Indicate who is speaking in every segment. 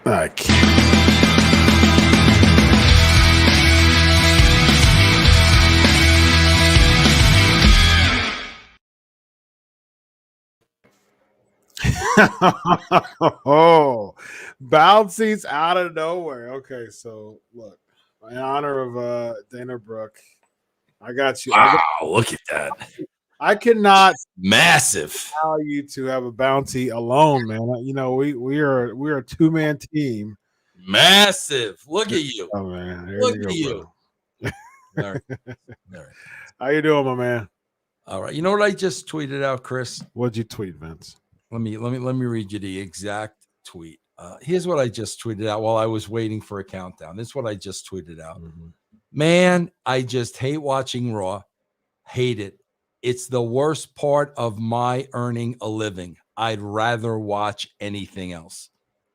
Speaker 1: I can't. Oh, bouncies out of nowhere. Okay, so look, in honor of Dana Brooke, I got you.
Speaker 2: Wow, look at that.
Speaker 1: I cannot
Speaker 2: massive
Speaker 1: allow you to have a bounty alone, man. You know, we are a two-man team.
Speaker 2: Massive. Look at you.
Speaker 1: Oh man,
Speaker 2: look at you. All right.
Speaker 1: How you doing, my man?
Speaker 2: All right. You know what I just tweeted out, Chris?
Speaker 1: What'd you tweet, Vince?
Speaker 2: Let me read you the exact tweet. Here's what I just tweeted out while I was waiting for a countdown. This is what I just tweeted out.
Speaker 1: Mm-hmm.
Speaker 2: Man, I just hate watching Raw. Hate it. It's the worst part of my earning a living. I'd rather watch anything else.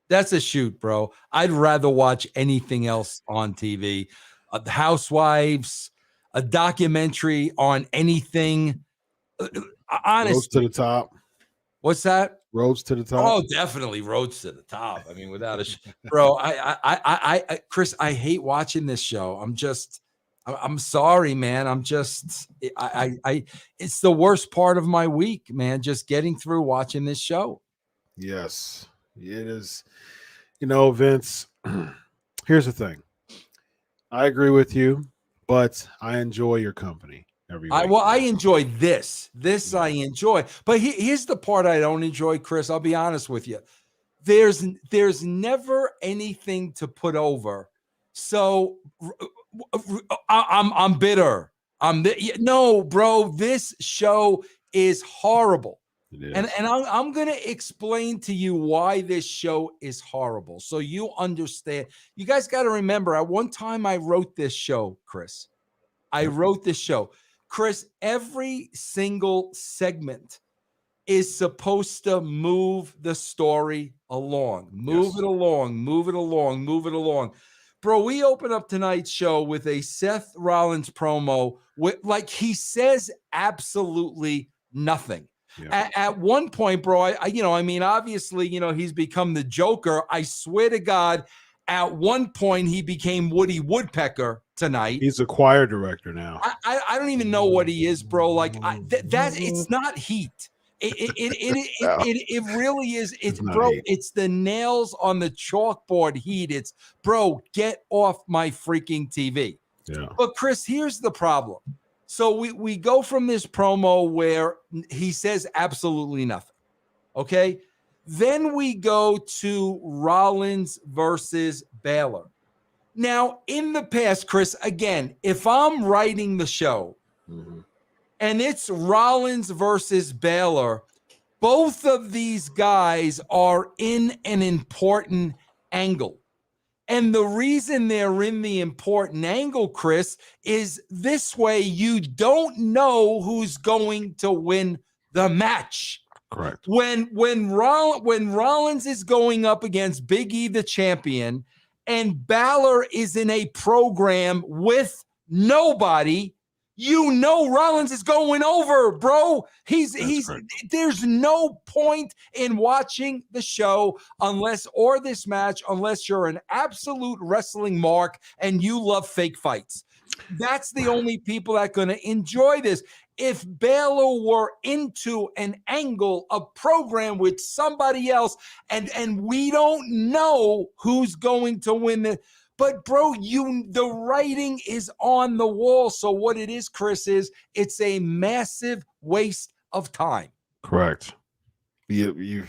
Speaker 2: That's a shoot, bro. I'd rather watch anything else on TV. The Housewives, a documentary on anything. Honestly,
Speaker 1: Roads to the top.
Speaker 2: What's that?
Speaker 1: Roads to the top.
Speaker 2: Oh, definitely roads to the top. I mean, without a bro. I Chris, I hate watching this show. I'm sorry, man. It's the worst part of my week, man. Just getting through watching this show.
Speaker 1: Yes, it is. You know, Vince, here's the thing. I agree with you, but I enjoy your company every week.
Speaker 2: I enjoy this. I enjoy. But here's the part I don't enjoy, Chris. I'll be honest with you. There's never anything to put over. So I'm bitter. No, bro. This show is horrible. And I'm going to explain to you why this show is horrible, so you understand. You guys got to remember, at one time I wrote this show, Chris. Chris, every single segment is supposed to move the story along. Move it along. Bro, we open up tonight's show with a Seth Rollins promo with, like, he says absolutely nothing. Yeah. At one point, bro, obviously, he's become the Joker. I swear to God, at one point, he became Woody Woodpecker tonight.
Speaker 1: He's a choir director now.
Speaker 2: I don't even know what he is, bro. Like, it's not heat.
Speaker 1: No,
Speaker 2: It really is. It's
Speaker 1: not
Speaker 2: bro.
Speaker 1: heat.
Speaker 2: It's the nails on the chalkboard heat. It's bro. Get off my freaking TV.
Speaker 1: Yeah.
Speaker 2: But Chris, here's the problem. So we go from this promo where he says absolutely nothing. Okay. Then we go to Rollins versus Baylor. Now, in the past, Chris, again, if I'm writing the show and it's Rollins versus Baylor, both of these guys are in an important angle. And the reason they're in the important angle, Chris, is this way you don't know who's going to win the match.
Speaker 1: Correct.
Speaker 2: When Rollins is going up against Big E, the champion, and Balor is in a program with nobody, you know Rollins is going over, bro. He's
Speaker 1: correct.
Speaker 2: There's no point in watching the show unless you're an absolute wrestling mark and you love fake fights. That's the only people that are going to enjoy this. If Baylor were into an angle, a program with somebody else, and we don't know who's going to win it. But bro, the writing is on the wall. So what it is, Chris, is it's a massive waste of time.
Speaker 1: Correct. You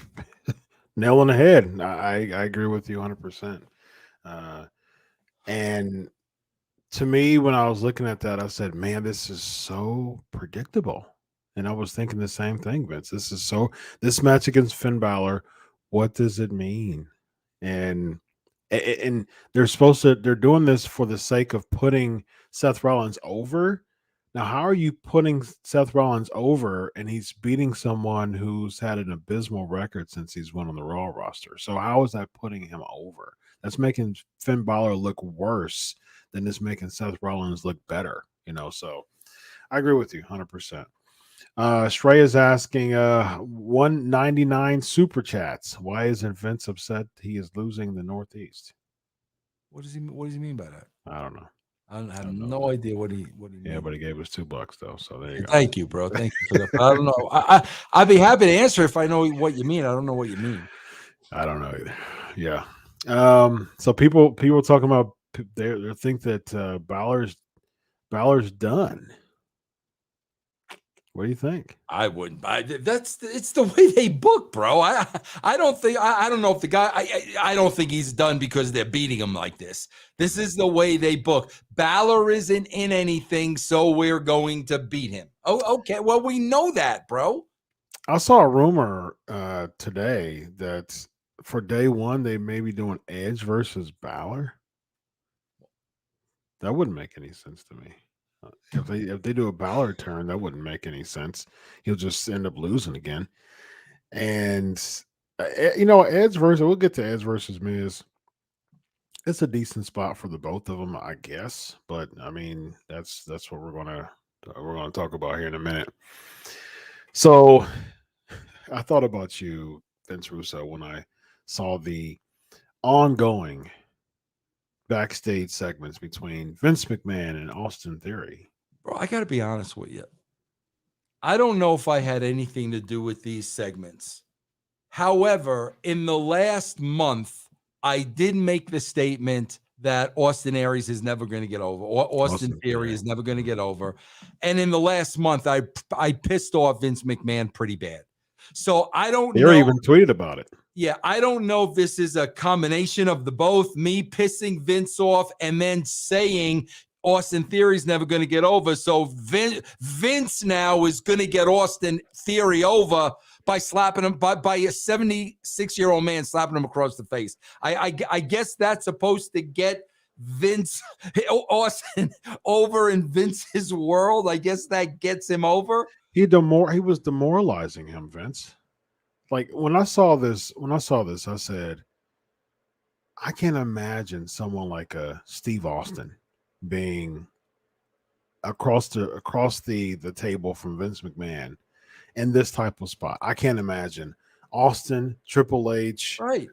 Speaker 1: nail on the head. I agree with you 100%. And to me, when I was looking at that, I said, "Man, this is so predictable." And I was thinking the same thing, Vince. This match against Finn Balor. What does it mean? And they're doing this for the sake of putting Seth Rollins over. Now, how are you putting Seth Rollins over and he's beating someone who's had an abysmal record since he's won on the Raw roster? So how is that putting him over? That's making Finn Balor look worse than it's making Seth Rollins look better, so I agree with you 100%. Shrey is asking 199 super chats. Why isn't Vince upset he is losing the Northeast?
Speaker 2: What does he mean by that?
Speaker 1: I don't know.
Speaker 2: I have no idea what he
Speaker 1: Yeah, but he gave us $2 though. So there you go.
Speaker 2: Thank you, bro. Thank you for that. I don't know. I'd be happy to answer if I know what you mean. I don't know what you mean.
Speaker 1: I don't know either. Yeah. So people talking about they think that Balor's done. What do you think?
Speaker 2: I wouldn't. It's the way they book, bro. I don't think. I don't know if the guy. I don't think he's done because they're beating him like this. This is the way they book. Balor isn't in anything, so we're going to beat him. Oh, okay. Well, we know that, bro.
Speaker 1: I saw a rumor today that for day one they may be doing Edge versus Balor. That wouldn't make any sense to me. If they do a Balor turn, that wouldn't make any sense. He'll just end up losing again. And Edge versus we'll get to Edge versus Miz. It's a decent spot for the both of them, I guess. But I mean, that's what we're gonna talk about here in a minute. So I thought about you, Vince Russo, when I saw the ongoing backstage segments between Vince McMahon and Austin Theory.
Speaker 2: Bro, I got to be honest with you. I don't know if I had anything to do with these segments. However, in the last month, I did make the statement that Austin Aries is never going to get over. Austin Theory is never going to get over. And in the last month, I pissed off Vince McMahon pretty bad. So I don't know.
Speaker 1: Theory even tweeted about it.
Speaker 2: Yeah, I don't know if this is a combination of the both, me pissing Vince off and then saying Austin Theory's never going to get over. So Vince now is going to get Austin Theory over by slapping him, by a 76-year-old man slapping him across the face. I guess that's supposed to get Austin over in Vince's world. I guess that gets him over.
Speaker 1: He was demoralizing him, Vince. Like when I saw this, I said, I can't imagine someone like a Steve Austin being across the table from Vince McMahon in this type of spot. I can't imagine Austin, Triple H,
Speaker 2: right,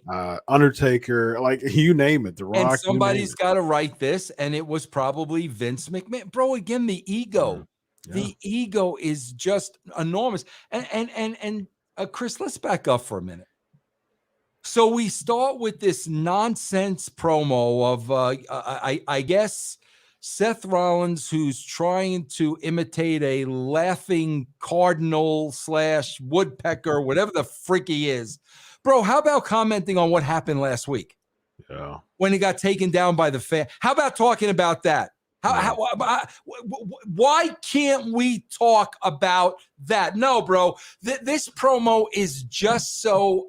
Speaker 1: Undertaker, like you name it, The Rock.
Speaker 2: And somebody's got to write this, and it was probably Vince McMahon, bro. Again, the ego. Mm-hmm. Yeah. The ego is just enormous. And Chris, let's back up for a minute. So we start with this nonsense promo of, I guess, Seth Rollins, who's trying to imitate a laughing cardinal / woodpecker, whatever the freak he is. Bro, how about commenting on what happened last week?
Speaker 1: Yeah.
Speaker 2: When he got taken down by the fan. How about talking about that? Why can't we talk about that? No, bro. This promo is just so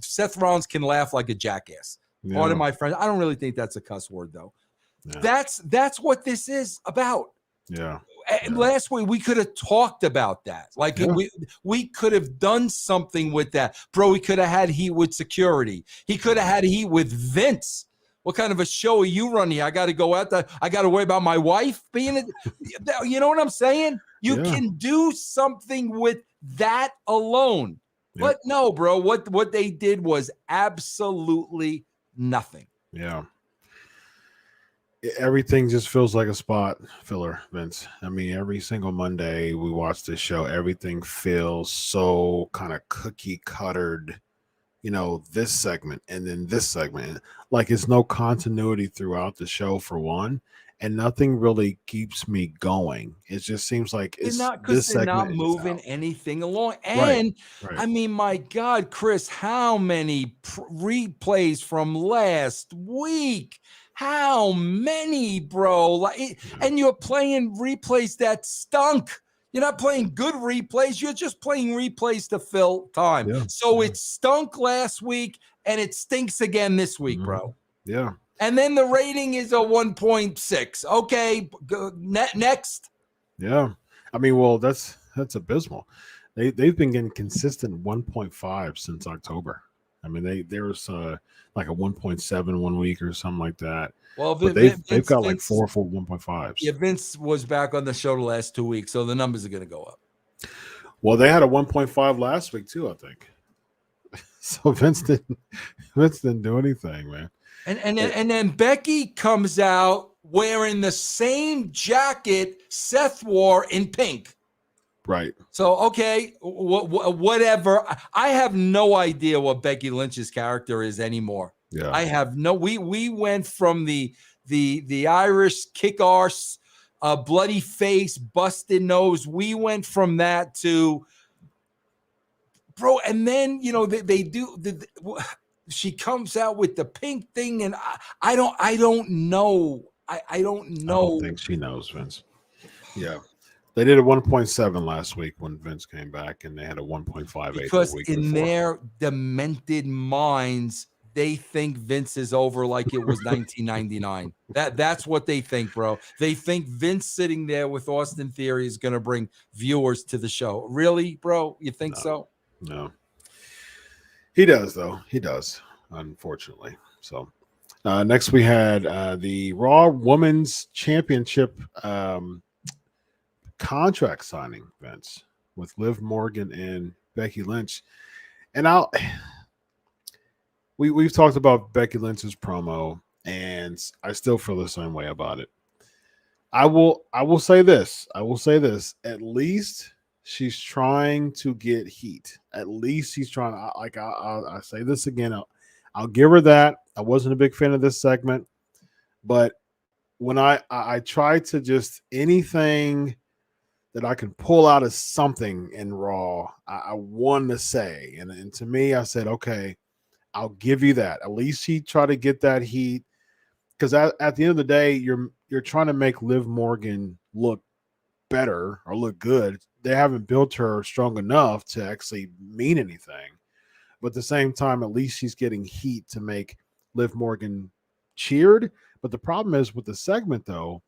Speaker 2: Seth Rollins can laugh like a jackass.
Speaker 1: Yeah.
Speaker 2: Pardon my friend. I don't really think that's a cuss word, though.
Speaker 1: Yeah.
Speaker 2: That's what this is about.
Speaker 1: Yeah.
Speaker 2: Last week we could have talked about that. Like we could have done something with that. Bro, he could have had heat with security. He could have had heat with Vince. What kind of a show are you running? I got to go out there. I got to worry about my wife being you know what I'm saying? You can do something with that alone. Yep. But no, bro, what they did was absolutely nothing.
Speaker 1: Yeah. Everything just feels like a spot filler, Vince. I mean, every single Monday we watch this show, everything feels so kind of cookie cuttered, you know, this segment and then this segment. Like it's no continuity throughout the show for one, and nothing really keeps me going. It just seems like it's
Speaker 2: not because they're not moving anything along. And right. I mean, my God, Chris, how many replays from last week? How many, bro? Like, and you're playing replays that stunk. You're not playing good replays. You're just playing replays to fill time. Yeah. So it stunk last week, and it stinks again this week, bro.
Speaker 1: Yeah.
Speaker 2: And then the rating is a 1.6. Okay, next.
Speaker 1: Yeah. I mean, well, that's abysmal. They've been getting consistent 1.5 since October. I mean, there was like a 1.7 1 week or something like that. Well, but they've got like four 1.5s.
Speaker 2: Yeah, Vince was back on the show the last 2 weeks, so the numbers are going to go up.
Speaker 1: Well, they had a 1.5 last week too, I think. So Vince didn't do anything, man.
Speaker 2: And then Becky comes out wearing the same jacket Seth wore in pink.
Speaker 1: Right.
Speaker 2: So, okay, whatever. I have no idea what Becky Lynch's character is anymore.
Speaker 1: Yeah.
Speaker 2: I have no. We went from the Irish kick arse, bloody face, busted nose. We went from that to, bro. And then they do. She comes out with the pink thing, and I don't know. I don't know.
Speaker 1: I don't think she knows, Vince. Yeah. They did a 1.7 last week when Vince came back, and they had a 1.58
Speaker 2: because
Speaker 1: the week
Speaker 2: in
Speaker 1: before.
Speaker 2: Their demented minds, they think Vince is over like it was 1999. That's what they think, bro. They think Vince sitting there with Austin Theory is going to bring viewers to the show. Really, bro? You think so?
Speaker 1: No. He does, though. He does, unfortunately. So next we had the Raw Women's Championship contract signing, Vince, with Liv Morgan and Becky Lynch. And we've talked about Becky Lynch's promo, and I still feel the same way about it. I will say this. At least she's trying to get heat. At least she's trying to, like, I say this again. I'll give her that. I wasn't a big fan of this segment, but when I try to just anything that I can pull out as something in Raw, I want to say. And to me, I said, okay, I'll give you that. At least she tried to get that heat. Because at the end of the day, you're trying to make Liv Morgan look better or look good. They haven't built her strong enough to actually mean anything. But at the same time, at least she's getting heat to make Liv Morgan cheered. But the problem is with the segment, though,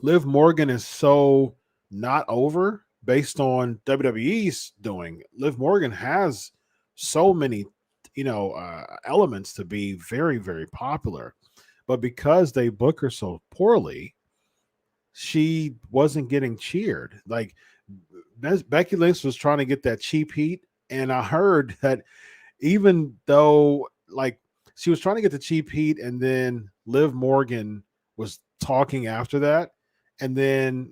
Speaker 1: Liv Morgan is so not over based on WWE's doing. Liv Morgan has so many, elements to be very, very popular. But because they book her so poorly, she wasn't getting cheered. Like Becky Lynch was trying to get that cheap heat. And I heard that even though like she was trying to get the cheap heat and then Liv Morgan was talking after that. And then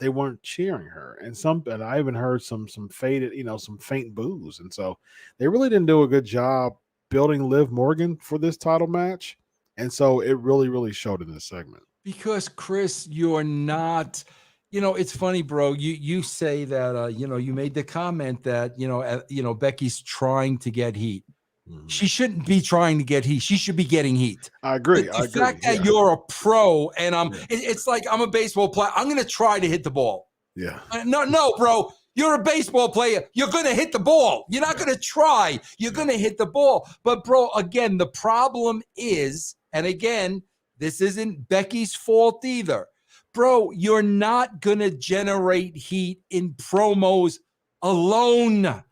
Speaker 1: they weren't cheering her, and I even heard some faded, some faint boos, and so they really didn't do a good job building Liv Morgan for this title match, and so it really showed in this segment.
Speaker 2: Because Chris, you're not. It's funny, bro. You say that you made the comment that Becky's trying to get heat.
Speaker 1: Mhm.
Speaker 2: She shouldn't be trying to get heat. She should be getting heat.
Speaker 1: I agree.
Speaker 2: The fact that you're a pro and it's like I'm a baseball player. I'm going to try to hit the ball.
Speaker 1: Yeah.
Speaker 2: No, bro. You're a baseball player. You're going to hit the ball. You're not going to try. You're going to hit the ball. But, bro, again, the problem is, and again, this isn't Becky's fault either. Bro, you're not going to generate heat in promos alone.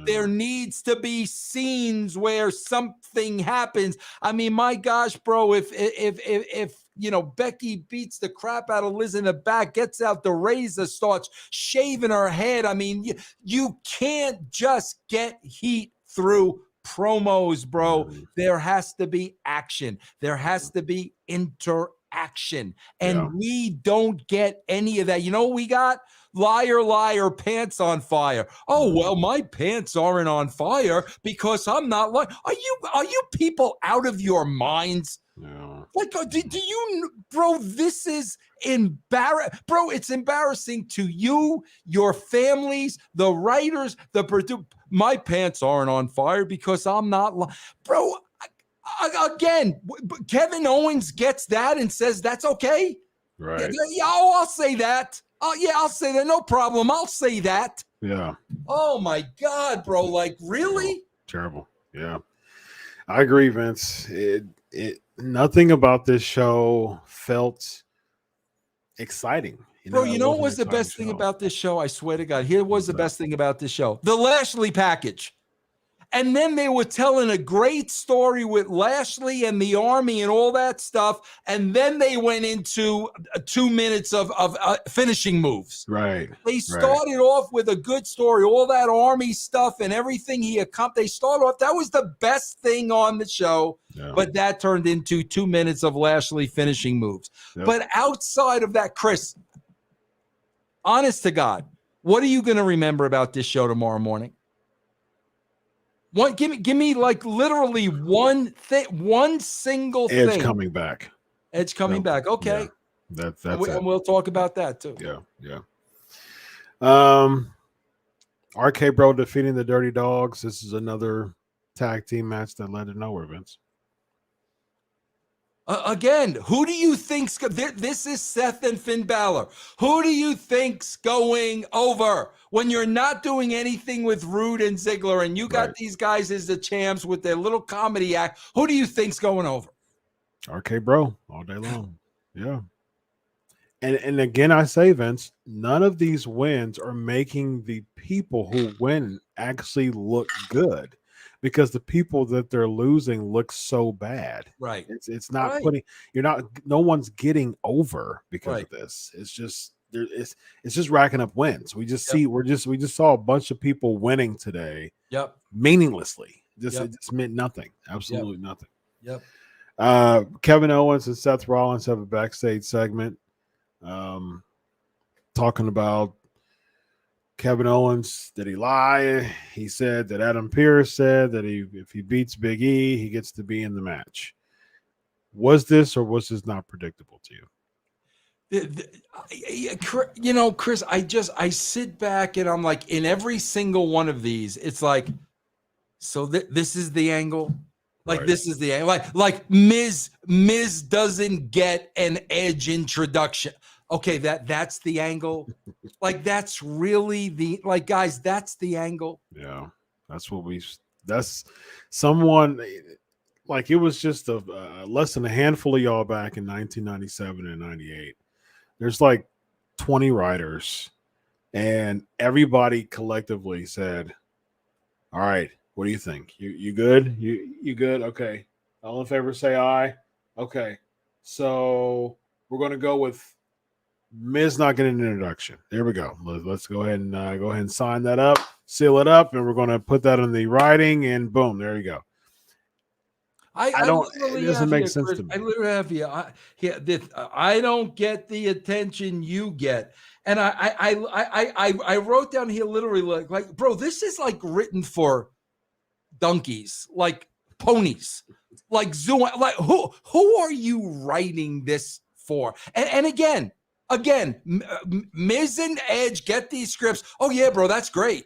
Speaker 2: There needs to be scenes where something happens. I mean, my gosh, bro, if Becky beats the crap out of Liz in the back, gets out the razor, starts shaving her head. I mean, you can't just get heat through promos, bro. There has to be action. There has to be interaction. And we don't get any of that. You know what we got? Liar, liar, pants on fire. Oh, well, my pants aren't on fire because I'm not lying. Are you people out of your minds?
Speaker 1: No.
Speaker 2: Like, do you, bro, this is embarrassing. Bro, it's embarrassing to you, your families, the writers, the producer. My pants aren't on fire because I'm not lying. Bro, again, Kevin Owens gets that and says that's okay.
Speaker 1: Right.
Speaker 2: Yeah, I'll say that. Oh, yeah, I'll say that. No problem. I'll say that.
Speaker 1: Yeah.
Speaker 2: Oh, my God, bro. Like, really?
Speaker 1: Terrible. Yeah. I agree, Vince. Nothing about this show felt exciting.
Speaker 2: Bro, you know what was the best thing about this show? I swear to God. Here was the best thing about this show. The Lashley package. And then they were telling a great story with Lashley and the Army and all that stuff. And then they went into 2 minutes of finishing moves.
Speaker 1: Right.
Speaker 2: They started off with a good story, all that Army stuff and everything he accomplished. They started off. That was the best thing on the show. Yeah. But that turned into 2 minutes of Lashley finishing moves. Yep. But outside of that, Chris, honest to God, what are you going to remember about this show tomorrow morning? Give me like literally one single thing.
Speaker 1: Edge coming back.
Speaker 2: Edge coming back. Okay.
Speaker 1: Yeah. That's
Speaker 2: and we'll talk about that too.
Speaker 1: Yeah. RK Bro defeating the Dirty Dogs. This is another tag team match that led to nowhere, Vince.
Speaker 2: Again, who do you think's this is Seth and Finn Balor? Who do you think's going over when you're not doing anything with Rude and Ziggler and you got these guys as the champs with their little comedy act? Who do you think's going over?
Speaker 1: RK Bro all day long. Yeah. And again, I say, Vince, none of these wins are making the people who win actually look good. Because the people that they're losing look so bad.
Speaker 2: Right.
Speaker 1: It's not no one's getting over because of this. It's just racking up wins. We just saw a bunch of people winning today.
Speaker 2: Yep.
Speaker 1: Meaninglessly. It just meant nothing. Absolutely nothing.
Speaker 2: Yep.
Speaker 1: Kevin Owens and Seth Rollins have a backstage segment talking about Kevin Owens, did he lie? He said that Adam Pearce said that if he beats Big E, he gets to be in the match. Was this or was this not predictable to
Speaker 2: you? Chris, I sit back and I'm like, in every single one of these, it's like, so this is the angle. Like this is the angle. Like Miz doesn't get an Edge introduction. Okay, that's the angle. Like that's really guys, that's the angle.
Speaker 1: Yeah, that's someone like it was just less than a handful of y'all back in 1997 and 98. There's like 20 writers and everybody collectively said, all right, what do you think? You good? You good? Okay. All in favor say aye. Okay. So we're going to go with Miz not getting an introduction. There we go. Let's go ahead and sign that up, seal it up, and we're going to put that in the writing, and boom, there you go. It doesn't make sense to me.
Speaker 2: I literally have you. I don't get the attention you get. And I wrote down here literally like, bro, this is like written for donkeys, like ponies, like zoo. Like who are you writing this for? And again, Miz and Edge get these scripts. Oh yeah, bro, that's great.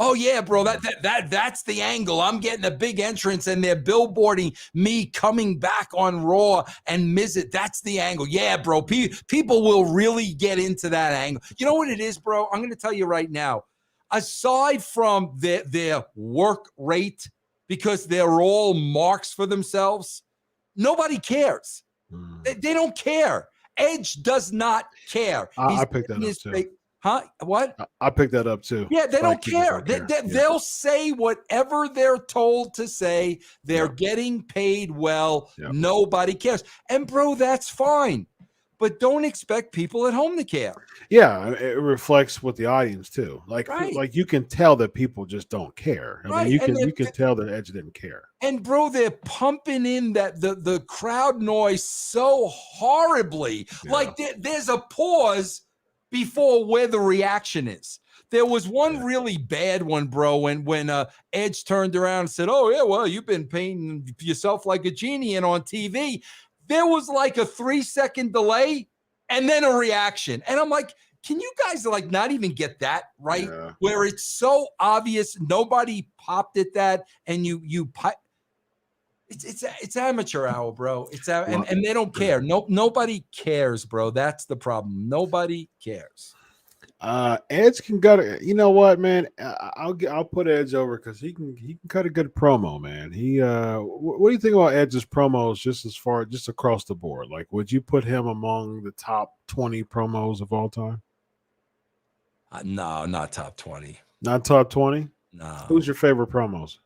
Speaker 2: Oh yeah, bro, that's the angle. I'm getting a big entrance, and they're billboarding me coming back on Raw and Miz. That's the angle. Yeah, bro. People will really get into that angle. You know what it is, bro? I'm going to tell you right now. Aside from their work rate, because they're all marks for themselves, nobody cares. They don't care. Edge does not care.
Speaker 1: I picked that up too.
Speaker 2: Huh? What?
Speaker 1: I picked that up too.
Speaker 2: Yeah, they don't care. They'll say whatever they're told to say. They're getting paid well. Nobody cares. And bro, that's fine. But don't expect people at home to care.
Speaker 1: Yeah, it reflects with the audience too. Like you can tell that people just don't care. I mean, you can tell that Edge didn't care.
Speaker 2: And bro, they're pumping in that the crowd noise so horribly. Yeah. Like there's a pause before where the reaction is. There was one really bad one, bro, when Edge turned around and said, "Oh yeah, well, you've been painting yourself like a genie and on TV." There was like a 3-second delay and then a reaction. And I'm like, can you guys like not even get that right? Yeah. Where it's so obvious, nobody popped at that, and it's amateur hour, bro. And they don't care. Nobody cares, bro. That's the problem. Nobody cares.
Speaker 1: Edge can cut it. You know what, man? I'll put Edge over because he can cut a good promo, man. What do you think about Edge's promos just across the board? Like, would you put him among the top 20 promos of all time?
Speaker 2: No, not top 20.
Speaker 1: Not top 20?
Speaker 2: No.
Speaker 1: Who's your favorite promos?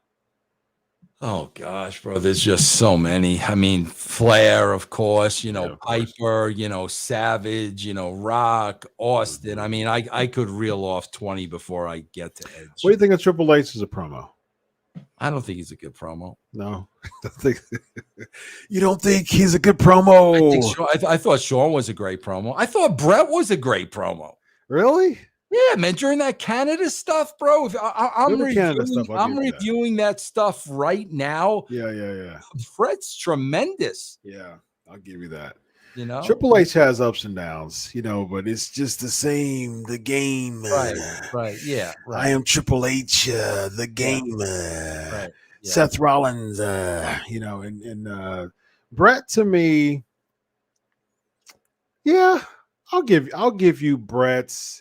Speaker 2: Oh gosh, bro, there's just so many. I mean, Flair, of course, Piper, Savage, Rock, Austin. I mean, I could reel off 20 before I get to Edge.
Speaker 1: What do you think of Triple H as a promo?
Speaker 2: I don't think he's a good promo.
Speaker 1: No. You don't think he's a good promo?
Speaker 2: I thought Shawn was a great promo. I thought Brett was a great promo.
Speaker 1: Really?
Speaker 2: Yeah, man, during that Canada stuff, bro. I'm reviewing that stuff right now.
Speaker 1: Yeah.
Speaker 2: Fred's tremendous.
Speaker 1: Yeah, I'll give you that. Triple H has ups and downs, but it's just the game.
Speaker 2: Right. Yeah. Right.
Speaker 1: I am Triple H, the game.
Speaker 2: Right. Yeah.
Speaker 1: Seth Rollins, and Brett to me. Yeah, I'll give you Brett's.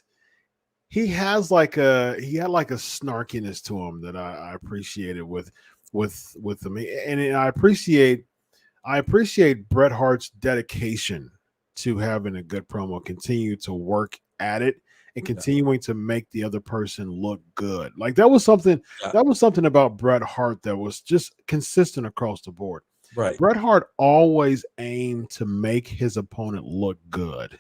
Speaker 1: He had like a snarkiness to him that I appreciated with him, and I appreciate Bret Hart's dedication to having a good promo, continue to work at it, and continuing to make the other person look good. Like that was something about Bret Hart that was just consistent across the board.
Speaker 2: Right.
Speaker 1: Bret Hart always aimed to make his opponent look good,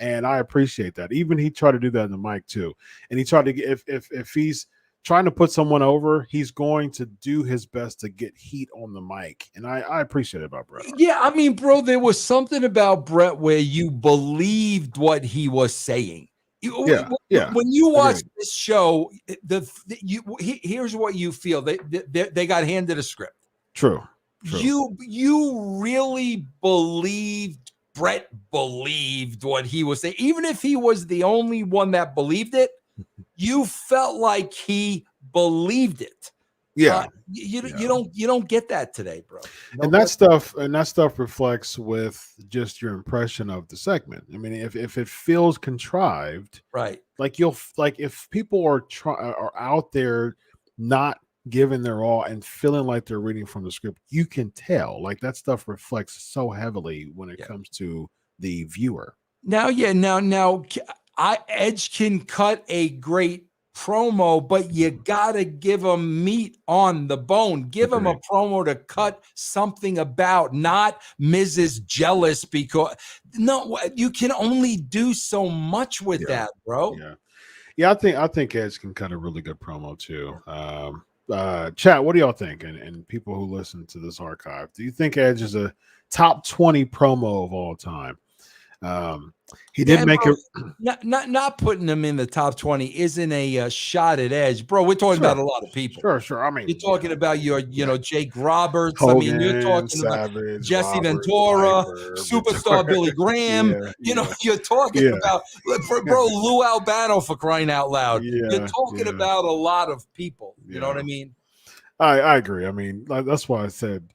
Speaker 1: And I appreciate that. Even he tried to do that in the mic too. And he tried to get if he's trying to put someone over, he's going to do his best to get heat on the mic. And I appreciate it about Bret.
Speaker 2: Yeah, I mean, bro, there was something about Bret where you believed what he was saying. When you watch this show, here's what you feel. They got handed a script.
Speaker 1: True.
Speaker 2: You really believed Bret believed what he was saying. Even if he was the only one that believed it, you felt like he believed it.
Speaker 1: Yeah.
Speaker 2: You don't get that today, bro.
Speaker 1: And that stuff reflects with just your impression of the segment. I mean, if it feels contrived,
Speaker 2: right?
Speaker 1: Like if people are out there not giving their all and feeling like they're reading from the script, you can tell. Like that stuff reflects so heavily when it comes to the viewer.
Speaker 2: Now, Edge can cut a great promo, but you gotta give him meat on the bone. Give him a promo to cut something about, not Mrs. Jealous, because you can only do so much with that, bro.
Speaker 1: Yeah. I think Edge can cut a really good promo too. Chat, what do y'all think? And people who listen to this archive, do you think Edge is a top 20 promo of all time? He did make
Speaker 2: bro,
Speaker 1: it.
Speaker 2: not putting him in the top 20 isn't a shot at Edge, bro. We're talking about a lot of people.
Speaker 1: Sure. I mean,
Speaker 2: You're talking about your, Jake Roberts.
Speaker 1: Hogan,
Speaker 2: I mean, you're talking
Speaker 1: Savage,
Speaker 2: about Jesse
Speaker 1: Roberts,
Speaker 2: Ventura,
Speaker 1: Piper,
Speaker 2: superstar Billy Graham. You're talking about, bro, Lou Albano, for crying out loud. You're talking about a lot of people. You know what I mean?
Speaker 1: I agree. I mean, that's why I said,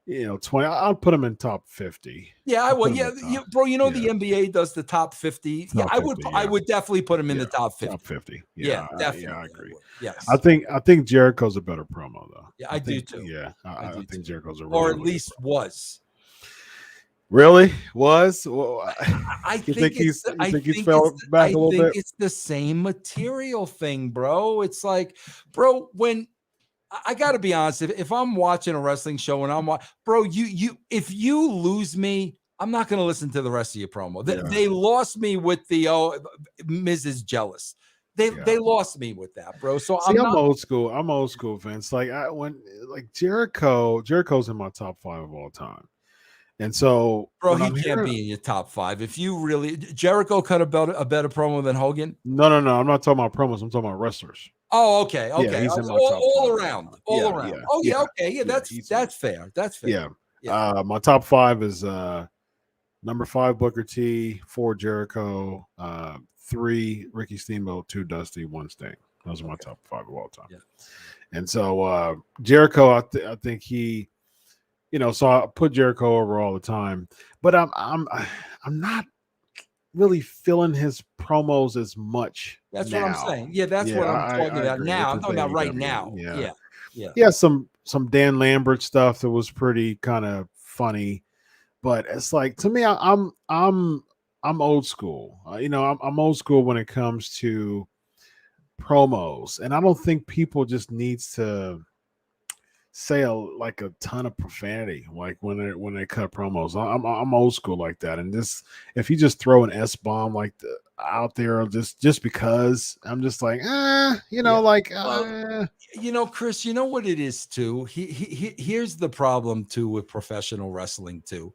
Speaker 1: 20. I'll put him in top 50.
Speaker 2: Yeah, I will. Yeah, bro. The NBA does the top 50.
Speaker 1: Top
Speaker 2: I
Speaker 1: 50,
Speaker 2: would definitely put him in the top 50.
Speaker 1: Top 50.
Speaker 2: Yeah, definitely.
Speaker 1: I agree.
Speaker 2: Yes.
Speaker 1: I think Jericho's a better promo though.
Speaker 2: Yeah, I do too.
Speaker 1: Yeah, I think Jericho's a
Speaker 2: or at least was.
Speaker 1: Really was. Well,
Speaker 2: I
Speaker 1: think he's fell back a little bit.
Speaker 2: It's the same material thing, bro. It's like, bro, when I got to be honest, if I'm watching a wrestling show and bro, if you lose me, I'm not going to listen to the rest of your promo. They lost me with the Miz is jealous. They lost me with that, bro. So
Speaker 1: I'm old school. I'm old school, Vince. Like Jericho's in my top 5 of all time. And so,
Speaker 2: bro, he can't be in your top 5. If you really, Jericho cut a better promo than Hogan.
Speaker 1: No. I'm not talking about promos. I'm talking about wrestlers.
Speaker 2: Oh, okay.
Speaker 1: Yeah, he's in my top
Speaker 2: all
Speaker 1: 5.
Speaker 2: around. Oh, yeah. Okay. Yeah, that's fair. That's fair.
Speaker 1: Yeah. My top 5 is number 5 Booker T, 4 Jericho, 3 Ricky Steamboat, 2 Dusty, 1 Sting. Those are my top 5 of all time. Yeah. And so Jericho, I think he. So I put Jericho over all the time, but I'm not really feeling his promos as much.
Speaker 2: That's what I'm saying. Yeah, that's what I'm talking about now. I'm talking about right now. Yeah. Some
Speaker 1: Dan Lambert stuff that was pretty kind of funny, but it's like, to me, I'm old school. I'm old school when it comes to promos, and I don't think people just needs to say a ton of profanity like when they cut promos. I'm old school like that, and if you just throw an S-bomb out there just because, I'm just like,
Speaker 2: Chris, you know what it is too. Here's the problem too with professional wrestling too,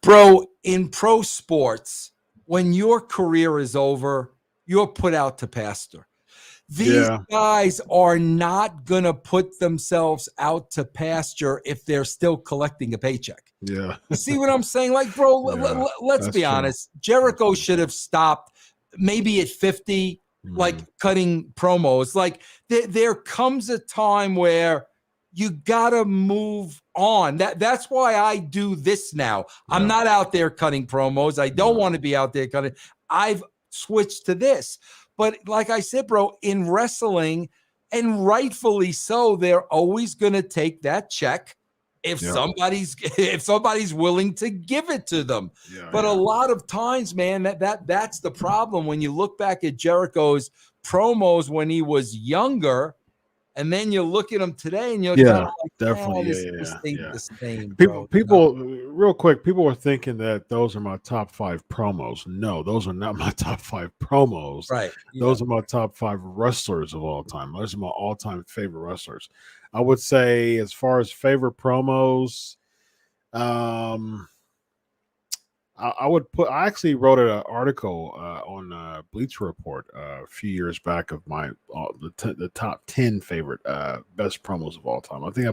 Speaker 2: bro. In pro sports, when your career is over, you're put out to pasture. These guys are not going to put themselves out to pasture if they're still collecting a paycheck.
Speaker 1: Yeah.
Speaker 2: You see what I'm saying? Like, bro, let's be honest. Jericho should have stopped maybe at 50, like cutting promos. Like, there comes a time where you got to move on. That's why I do this now. I'm not out there cutting promos. I don't want to be out there cutting. I've switched to this. But like I said, bro, in wrestling, and rightfully so, they're always going to take that check if somebody's willing to give it to them. But a lot of times, man, that's the problem. When you look back at Jericho's promos when he was younger, and then you look at him today, and you're kind of like,
Speaker 1: definitely,
Speaker 2: this ain't the same.
Speaker 1: People, real quick, people were thinking that those are my top 5 promos. No, those are not my top 5 promos.
Speaker 2: Right.
Speaker 1: Those are my top 5 wrestlers of all time. Those are my all-time favorite wrestlers. I would say, as far as favorite promos, I actually wrote an article on Bleacher Report a few years back of my the top 10 favorite best promos of all time. I think I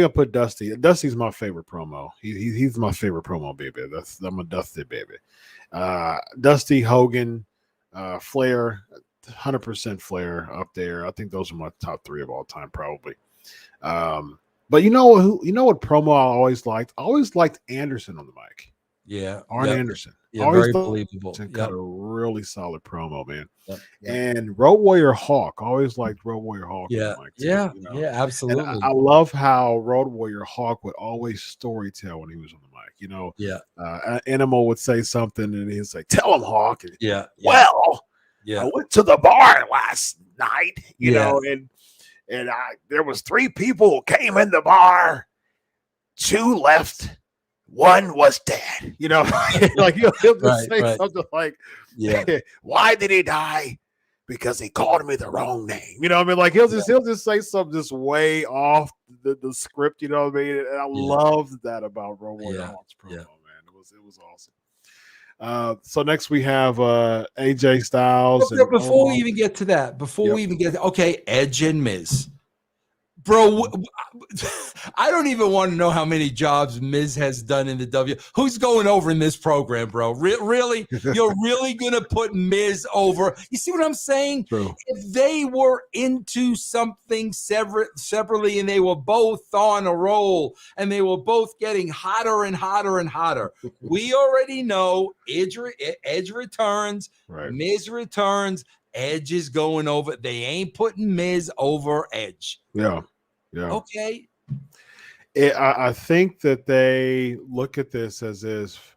Speaker 1: put Dusty. Dusty's my favorite promo. He's my favorite promo, baby. I'm a Dusty baby. Dusty, Hogan, Flair, 100% Flair up there. I think those are my top 3 of all time, probably. But you know what promo I always liked? I always liked Anderson on the mic.
Speaker 2: Yeah.
Speaker 1: Arn Anderson.
Speaker 2: Yeah, very believable.
Speaker 1: Cut a really solid promo, man. And Road Warrior Hawk. I always liked Road Warrior Hawk on the mic too,
Speaker 2: Yeah, absolutely.
Speaker 1: And I love how Road Warrior Hawk would always storytell when he was on the mic. Animal would say something and he'd say, "Tell him, Hawk." And, I went to the bar last night, you know, and there was 3 people who came in the bar, 2 left, 1 was dead. Like he'll just say something like, "Why did he die? Because he called me the wrong name." You know what I mean? Like he'll just say something just way off the script. You know what I mean? And I loved that about Road Warrior Hawk's promo, man. It was awesome. So next we have AJ Styles and
Speaker 2: Before we
Speaker 1: Omos.
Speaker 2: even get to that,
Speaker 1: Yep.
Speaker 2: okay, Edge and Miz. Bro, I don't even want to know how many jobs Miz has done in the W. Who's going over in this program, bro? Really? You're really going to put Miz over? You see what I'm saying?
Speaker 1: True.
Speaker 2: If they were into something separately and they were both on a roll and they were both getting hotter and hotter and hotter, we already know Edge returns,
Speaker 1: Right.
Speaker 2: Miz returns, Edge is going over. They ain't putting Miz over Edge.
Speaker 1: Yeah. Yeah.
Speaker 2: Okay.
Speaker 1: I think that they look at this as if,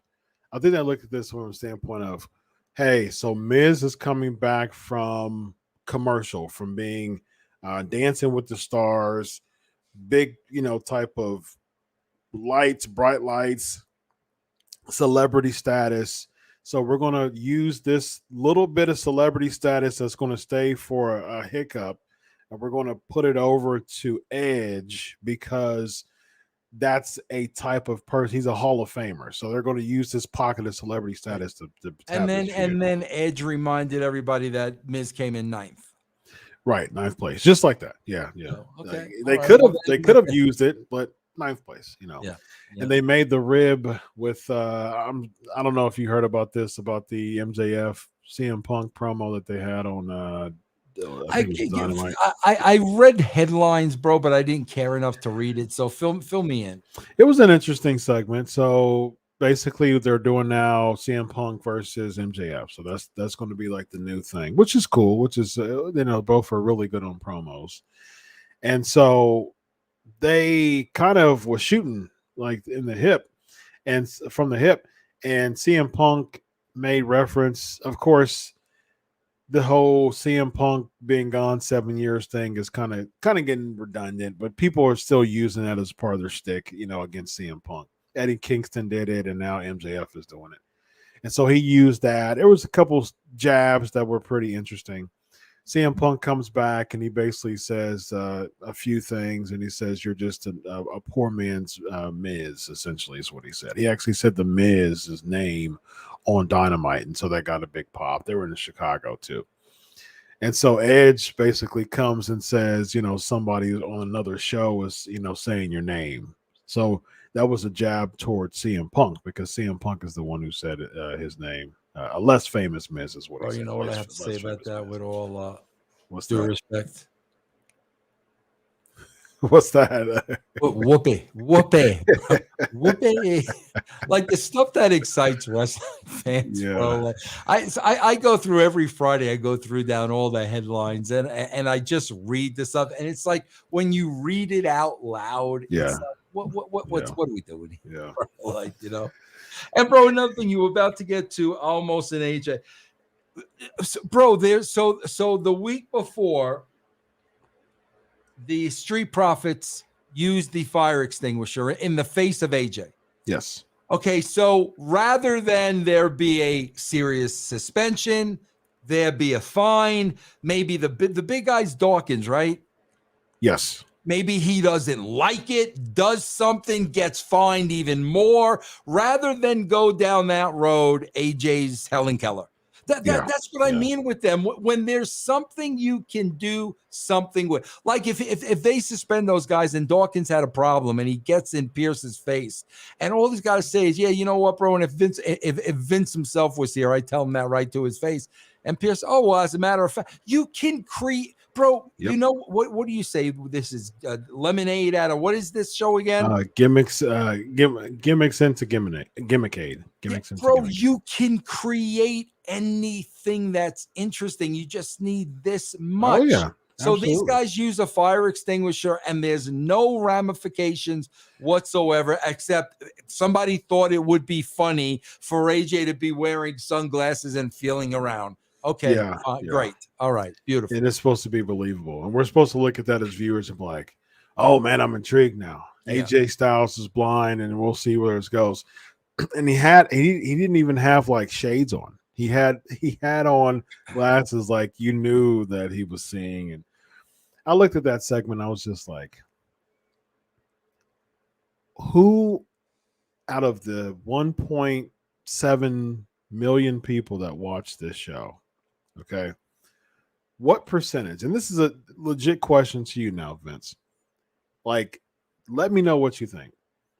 Speaker 1: I think they look at this from a standpoint of, hey, so Miz is coming back from commercial, from being Dancing with the Stars, big, type of lights, bright lights, celebrity status. So we're going to use this little bit of celebrity status that's going to stay for a hiccup, and we're going to put it over to Edge because that's a type of person. He's a Hall of Famer, so they're going to use this pocket of celebrity status to
Speaker 2: and then Edge reminded everybody that Miz came in ninth.
Speaker 1: Right, ninth place, just like that. Yeah.
Speaker 2: Oh, okay.
Speaker 1: They could have used it, but ninth place,
Speaker 2: Yeah.
Speaker 1: And they made the rib with I don't know if you heard about this, about the MJF CM Punk promo that they had on
Speaker 2: I read headlines, bro, but I didn't care enough to read it. So fill me in.
Speaker 1: It was an interesting segment. So basically, they're doing now CM Punk versus MJF. So that's going to be like the new thing, which is cool. Which is both are really good on promos, and so they kind of were shooting like in the hip and from the hip, and CM Punk made reference, of course. The whole CM Punk being gone 7 years thing is kind of getting redundant, but people are still using that as part of their stick, against CM Punk. Eddie Kingston did it, and now MJF is doing it. And so he used that. There was a couple jabs that were pretty interesting. CM Punk comes back and he basically says a few things, and he says, "You're just a poor man's Miz," essentially is what he said. He actually said the Miz's name on Dynamite, and so that got a big pop. They were in Chicago too. And so Edge basically comes and says, somebody on another show is, saying your name. So that was a jab towards CM Punk, because CM Punk is the one who said his name. A less famous Miz is what he said.
Speaker 2: You know what I have to say about that, with all
Speaker 1: due
Speaker 2: respect.
Speaker 1: What's that?
Speaker 2: Whoopee. Like the stuff that excites wrestling fans, bro. I go through every Friday. I go through down all the headlines and I just read this stuff. And it's like when you read it out loud, it's like, what are we doing here?
Speaker 1: Yeah.
Speaker 2: Like, And bro, another thing you were about to get to, almost an AJ. Bro, there's so the week before, the Street Profits used the fire extinguisher in the face of AJ.
Speaker 1: Yes.
Speaker 2: Okay, so rather than there be a serious suspension, there be a fine, maybe the big guy's Dawkins, right?
Speaker 1: Yes.
Speaker 2: Maybe he doesn't like it, does something, gets fined even more. Rather than go down that road, AJ's Helen Keller. That's what I mean with them. When there's something you can do something with, like if they suspend those guys and Dawkins had a problem and he gets in Pierce's face, and all he's got to say is, yeah, you know what, bro? And if Vince himself was here, I'd tell him that right to his face. And Pierce, oh, well, as a matter of fact, you can create. Bro, you know what do you say? This is lemonade out of, what is this show again?
Speaker 1: Gimmicks into gimmickade.
Speaker 2: Bro, you can create anything that's interesting. You just need this much.
Speaker 1: Oh yeah.
Speaker 2: So these guys use a fire extinguisher and there's no ramifications whatsoever, except somebody thought it would be funny for AJ to be wearing sunglasses and feeling around. Okay, great. All right, beautiful.
Speaker 1: And it's supposed to be believable. And we're supposed to look at that as viewers and be like, oh man, I'm intrigued now. AJ Styles is blind and we'll see where this goes. And he didn't even have like shades on. He had on glasses, like you knew that he was seeing. And I looked at that segment, I was just like, who out of the 1.7 million people that watch this show, okay, what percentage, and this is a legit question to you now, Vince, like, let me know what you think.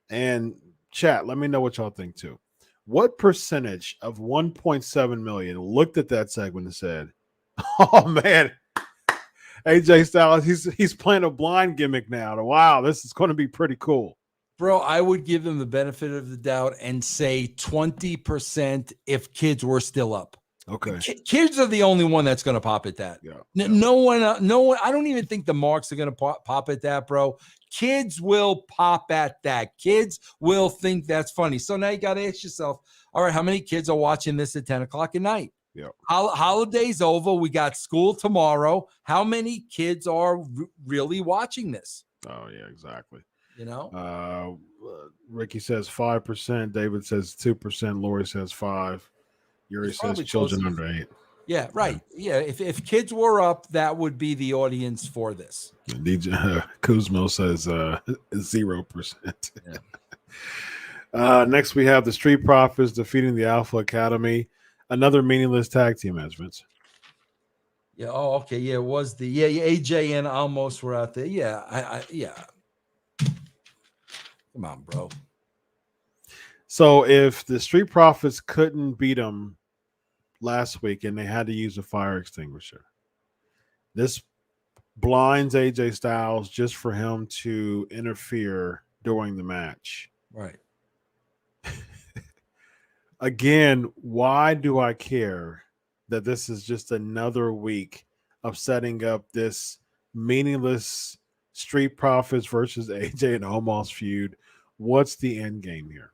Speaker 1: And chat, let me know what y'all think too. What percentage of 1.7 million looked at that segment and said, "Oh man, AJ Styles, he's playing a blind gimmick now. Wow, this is going to be pretty cool."
Speaker 2: Bro, I would give them the benefit of the doubt and say 20% if kids were still up.
Speaker 1: Okay.
Speaker 2: Kids are the only one that's going to pop at that.
Speaker 1: Yeah.
Speaker 2: No one. I don't even think the marks are going to pop at that, bro. Kids will pop at that. Kids will think that's funny. So now you got to ask yourself, all right, how many kids are watching this at 10 o'clock at night?
Speaker 1: Yeah.
Speaker 2: Holiday's over. We got school tomorrow. How many kids are really watching this?
Speaker 1: Oh, yeah, exactly.
Speaker 2: You know?
Speaker 1: Ricky says 5%. David says 2%. Lori says 5%. Yuri says children under 8.
Speaker 2: Yeah, right. Yeah, if kids were up, that would be the audience for this.
Speaker 1: DJ Kuzmo says 0%. Yeah. Next, we have the Street Profits defeating the Alpha Academy. Another meaningless tag team match, Vince.
Speaker 2: Yeah. Oh, okay. Yeah, it was the AJ and Almost were out there. Yeah. Yeah. Come on, bro.
Speaker 1: So if the Street Profits couldn't beat them last week and they had to use a fire extinguisher, this blinds AJ Styles just for him to interfere during the match.
Speaker 2: Right.
Speaker 1: Again, why do I care that this is just another week of setting up this meaningless Street Profits versus AJ and Omos feud? What's the end game here?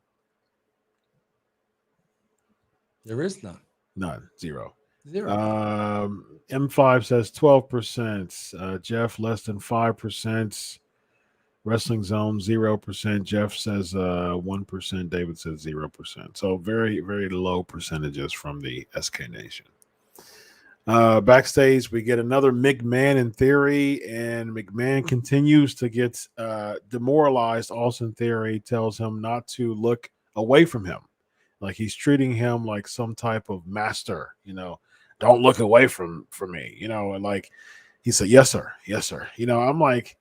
Speaker 2: There is none.
Speaker 1: None. Zero.
Speaker 2: M5
Speaker 1: says 12%. Jeff less than 5%. Wrestling Zone 0%. Jeff says 1%. David says 0%. So very, very low percentages from the SK Nation. Backstage, we get another McMahon in Theory, and McMahon continues to get demoralized. Austin Theory tells him not to look away from him. Like he's treating him like some type of master, don't look away from me, and like he said, yes, sir. Yes, sir. I'm like,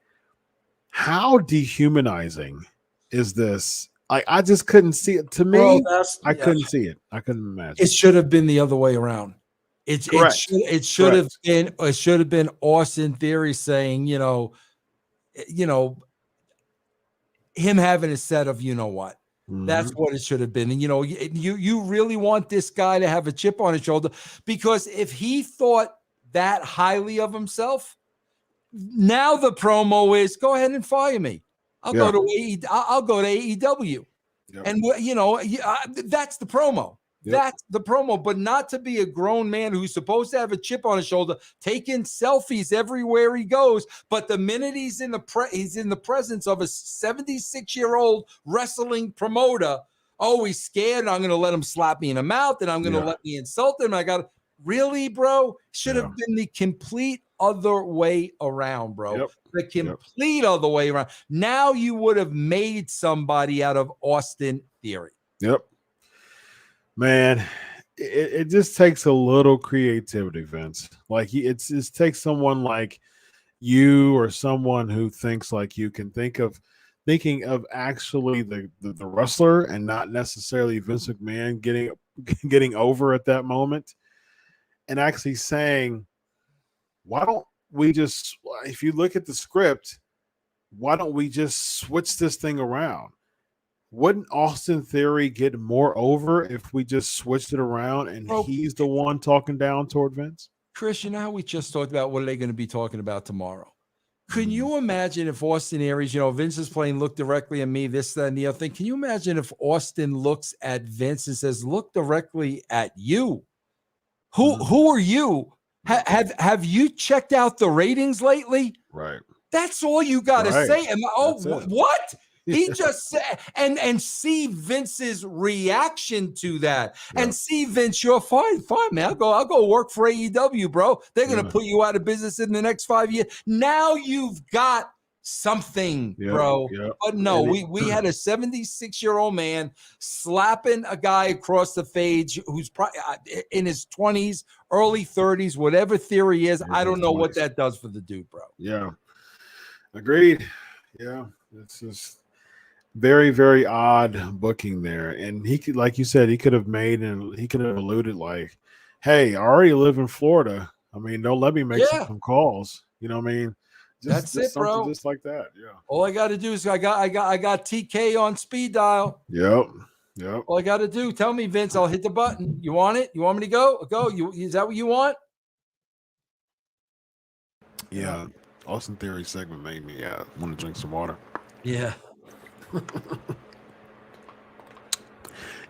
Speaker 1: how dehumanizing is this? I just couldn't see it. To me, I couldn't see it. I couldn't imagine.
Speaker 2: It should have been the other way around. It should have been Austin Theory saying, him having a set of, what. That's what it should have been. And, you really want this guy to have a chip on his shoulder, because if he thought that highly of himself, now the promo is go ahead and fire me. I'll go to AEW. Yep. And, that's the promo. Yep. That's the promo, but not to be a grown man who's supposed to have a chip on his shoulder, taking selfies everywhere he goes. But the minute he's in the presence of a 76-year-old wrestling promoter, he's scared. I'm going to let him slap me in the mouth, and I'm going to let me insult him. Really, bro? Should have been the complete other way around, bro. Yep. The complete other way around. Now you would have made somebody out of Austin Theory.
Speaker 1: Yep. Man, it just takes a little creativity, Vince. Like it takes someone like you or someone who thinks like you can thinking of actually the wrestler and not necessarily Vince McMahon getting over at that moment, and actually saying, why don't we just, if you look at the script, why don't we just switch this thing around? Wouldn't Austin Theory get more over if we just switched it around and he's the one talking down toward Vince?
Speaker 2: Chris, you know how we just talked about what are they going to be talking about tomorrow? Can you imagine if Austin Theory's, Vince is playing look directly at me, this, that, and the other thing. Can you imagine if Austin looks at Vince and says, look directly at you? Who are you? Have you checked out the ratings lately?
Speaker 1: Right.
Speaker 2: That's all you got to say. And what? He just said, and see Vince's reaction to that, and see Vince, you're fine, man. I'll go work for AEW, bro. They're gonna put you out of business in the next 5 years. Now you've got something,
Speaker 1: Yep,
Speaker 2: bro.
Speaker 1: yep.
Speaker 2: But no,
Speaker 1: And
Speaker 2: we had a 76-year-old man slapping a guy across the face who's probably in his 20s, early 30s, whatever theory is. I don't know what that does for the dude, bro.
Speaker 1: Yeah. Agreed. Yeah. It's just very, very odd booking there. And he could, like you said, he could have alluded like, hey, I already live in Florida. I mean, don't let me make some calls. You know what I mean?
Speaker 2: That's it,
Speaker 1: something
Speaker 2: bro.
Speaker 1: just like that. Yeah.
Speaker 2: All I got to do is I got TK on speed dial.
Speaker 1: Yep. Yep.
Speaker 2: All I got to do, tell me, Vince, I'll hit the button. You want it? You want me to go? Go. Is that what you want?
Speaker 1: Yeah. Austin Theory segment made me want to drink some water.
Speaker 2: Yeah.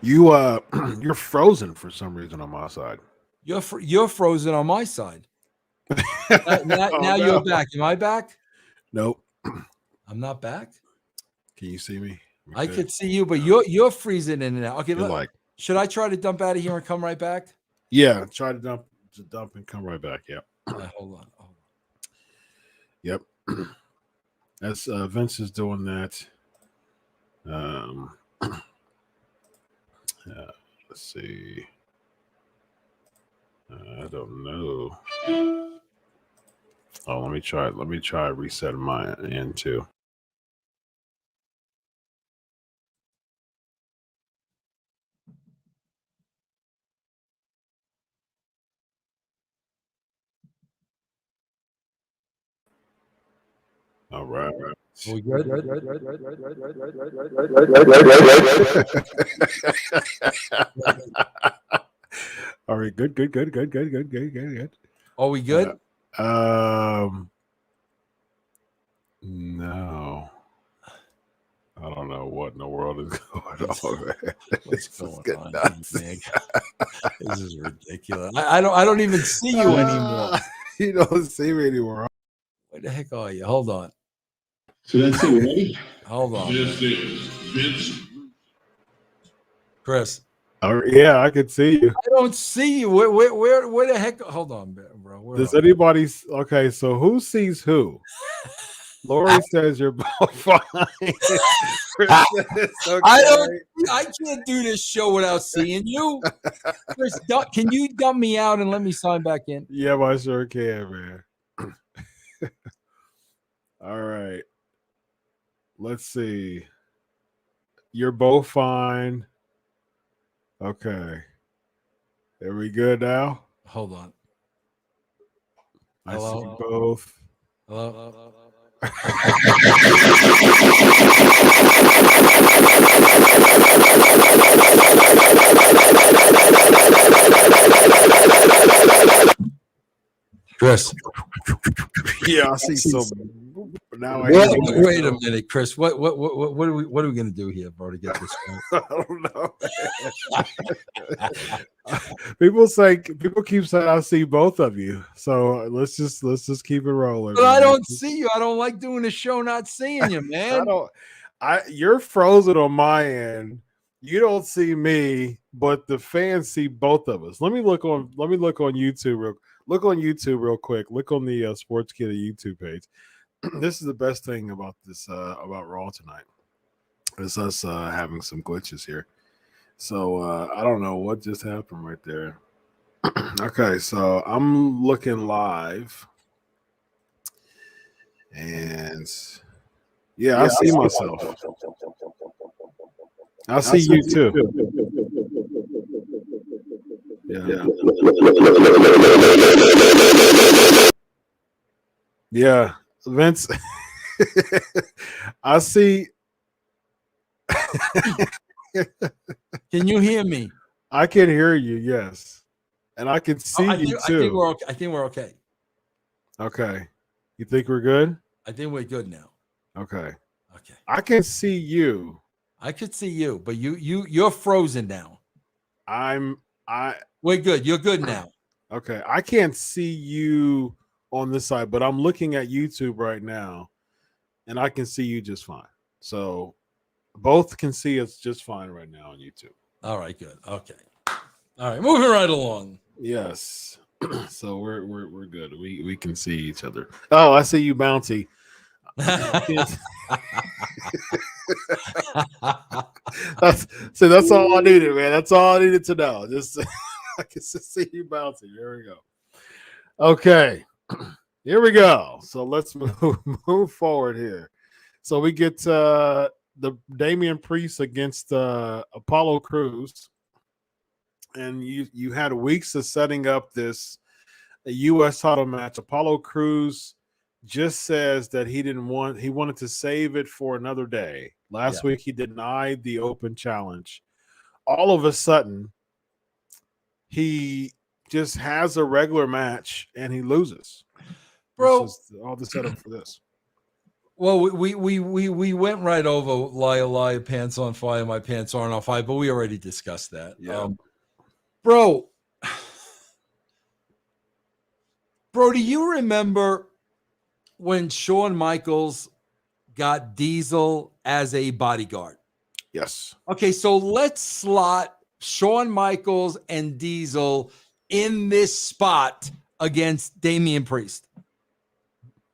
Speaker 1: You're frozen for some reason on my side.
Speaker 2: You're frozen on my side. Now you're back. Am I back?
Speaker 1: Nope.
Speaker 2: I'm not back.
Speaker 1: Can you see me?
Speaker 2: I could see you, but you're freezing in and out. Okay, should I try to dump out of here and come right back?
Speaker 1: Yeah, try to dump and come right back. Yep.
Speaker 2: Hold on.
Speaker 1: Yep. That's Vince is doing that. Let's see. I don't know. Oh, let me try resetting my end too. All right.
Speaker 2: We good?
Speaker 1: All right. Good.
Speaker 2: Are we good?
Speaker 1: No. I don't know what in the world is going on.
Speaker 2: What's going on, man? This is ridiculous. I don't even see you anymore.
Speaker 1: You don't see me anymore.
Speaker 2: Where the heck are you? Hold on.
Speaker 3: So that's it, ready?
Speaker 2: Hold on.
Speaker 3: This is Vince.
Speaker 2: Chris.
Speaker 1: Yeah, I can see you.
Speaker 2: I don't see you. Where the heck? Hold on, bro.
Speaker 1: Does anybody? Okay, so who sees who? Lori says you're both fine. Okay.
Speaker 2: I can't do this show without seeing you. Chris, can you dump me out and let me sign back in?
Speaker 1: Yeah, I sure can, man. All right. Let's see. You're both fine. Okay. Are we good now?
Speaker 2: Hold on.
Speaker 1: I see both.
Speaker 2: Hello. Chris.
Speaker 1: Yeah, I see some. Now
Speaker 2: wait a minute, Chris. What are we going to do here, bro, to get this
Speaker 1: going? I don't know. People keep saying I see both of you. So let's just keep it rolling.
Speaker 2: But man. I don't see you. I don't like doing the show not seeing you, man.
Speaker 1: You're frozen on my end. You don't see me, but the fans see both of us. Let me look on YouTube real quick. Look on the Sportskeeda YouTube page. This is the best thing about this about Raw tonight. Is us having some glitches here. So I don't know what just happened right there. Okay, so I'm looking live, and I see myself. I see you too. Yeah, Vince. I see.
Speaker 2: Can you hear me?
Speaker 1: I can hear you, yes. And I can see you too.
Speaker 2: I think we're okay.
Speaker 1: Okay. You think we're good?
Speaker 2: I think we're good now.
Speaker 1: Okay.
Speaker 2: Okay.
Speaker 1: I can see you.
Speaker 2: I could see you, but you're frozen now. We're good. You're good now.
Speaker 1: Okay. I can't see you on this side, but I'm looking at YouTube right now and I can see you just fine. So both can see us just fine right now on YouTube.
Speaker 2: All right, good. Okay. All right, moving right along.
Speaker 1: Yes. So we're good. We can see each other. Oh, I see you, Bounty. That's all I needed, man. That's all I needed to know. Just I can see you bouncing. There we go. Okay, here we go. So let's move forward here. So we get the Damian Priest against Apollo Crews, and you had weeks of setting up this U.S. title match. Apollo Crews just says that he wanted to save it for another day. Last week he denied the open challenge. All of a sudden, he just has a regular match and he loses.
Speaker 2: Bro,
Speaker 1: all the setup for this.
Speaker 2: Well, we went right over liar, pants on fire, my pants aren't on fire, but we already discussed that.
Speaker 1: Yeah.
Speaker 2: Bro, do you remember when Shawn Michaels got Diesel as a bodyguard?
Speaker 1: Yes.
Speaker 2: Okay, so let's slot Shawn Michaels and Diesel in this spot against Damian Priest.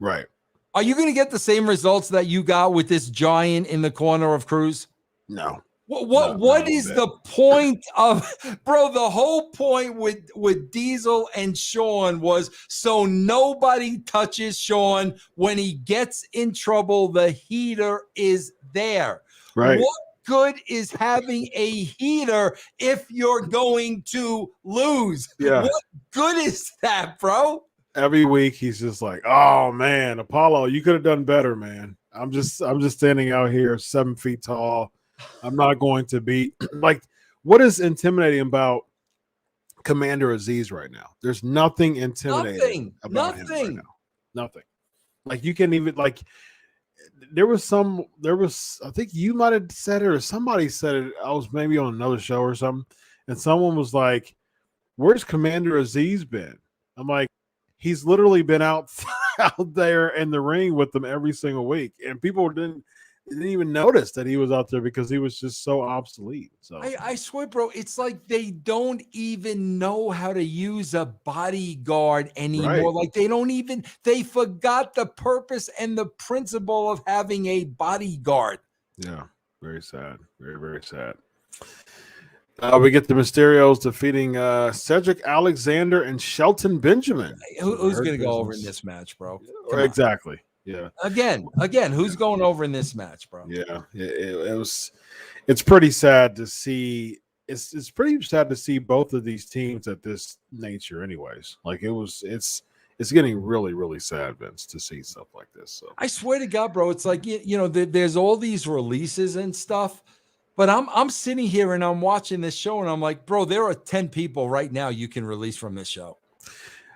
Speaker 1: Right.
Speaker 2: Are you going to get the same results that you got with this giant in the corner of Crews?
Speaker 1: No.
Speaker 2: What is the point of, bro? The whole point with Diesel and Shawn was so nobody touches Shawn. When he gets in trouble, the heater is there.
Speaker 1: Right.
Speaker 2: What good is having a heater if you're going to lose?
Speaker 1: Yeah.
Speaker 2: What good is that, bro?
Speaker 1: Every week he's just like, oh man, Apollo, you could have done better, man. I'm just standing out here 7 feet tall. I'm not going to be like, what is intimidating about Commander Aziz right now? There's nothing intimidating about him right now. Nothing. Like you can't even like. There was I think you might have said it or somebody said it. I was maybe on another show or something, and someone was like, "Where's Commander Aziz been?" I'm like, he's literally been out there in the ring with them every single week, and people didn't even notice that he was out there because he was just so obsolete. So
Speaker 2: I swear, bro, it's like they don't even know how to use a bodyguard anymore.
Speaker 1: Right.
Speaker 2: Like they forgot the purpose and the principle of having a bodyguard.
Speaker 1: Yeah, very sad. Very, very sad. We get the Mysterios defeating Cedric Alexander and Shelton Benjamin.
Speaker 2: Who's going to go over in this match, bro?
Speaker 1: Exactly. Yeah.
Speaker 2: Again, who's going over in this match, bro?
Speaker 1: Yeah. It's pretty sad to see. It's pretty sad to see both of these teams at this nature, anyways. Like it's getting really, really sad, Vince, to see stuff like this. So
Speaker 2: I swear to God, bro, it's like there's all these releases and stuff. But I'm sitting here and I'm watching this show and I'm like, bro, there are 10 people right now you can release from this show.